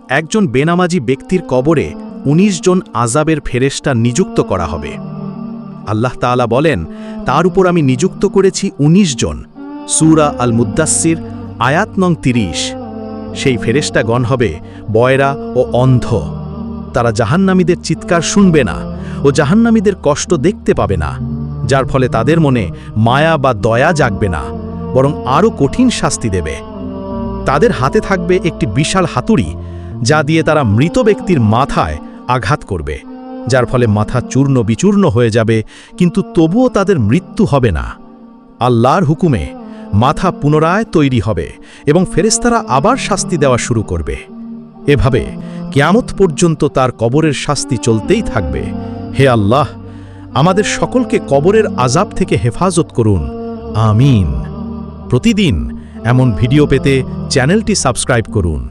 একজন বেনামাজি ব্যক্তির কবরে ১৯ জন আযাবের ফেরেশতা নিযুক্ত করা হবে। আল্লাহ তাআলা বলেন, তার উপর আমি নিযুক্ত করেছি ১৯ জন। সূরা আল মুদ্দাসসির আয়াত নং ৩০। সেই ফেরেশতাগণ হবে বয়রা ও অন্ধ। তারা জাহান্নামীদের চিৎকার শুনবে না ও জাহান্নামীদের কষ্ট দেখতে পাবে না, যার ফলে তাদের মনে মায়া বা দয়া জাগবে না, বরং আরও কঠিন শাস্তি দেবে। তাদের হাতে থাকবে একটি বিশাল হাতুড়ি, যা দিয়ে তারা মৃত ব্যক্তির মাথায় আঘাত করবে, যার ফলে মাথা চূর্ণ বিচূর্ণ হয়ে যাবে, কিন্তু তবুও তাদের মৃত্যু হবে না। আল্লাহর হুকুমে মাথা পুনরায় তৈরি হবে এবং ফেরেশতারা আবার শাস্তি দেওয়া শুরু করবে। এভাবে কিয়ামত পর্যন্ত তার কবরের শাস্তি চলতেই থাকবে। হে আল্লাহ, আমাদের সকলকে কবরের আযাব থেকে হেফাজত করুন, আমিন। প্রতিদিন এমন ভিডিও পেতে চ্যানেলটি সাবস্ক্রাইব করুন।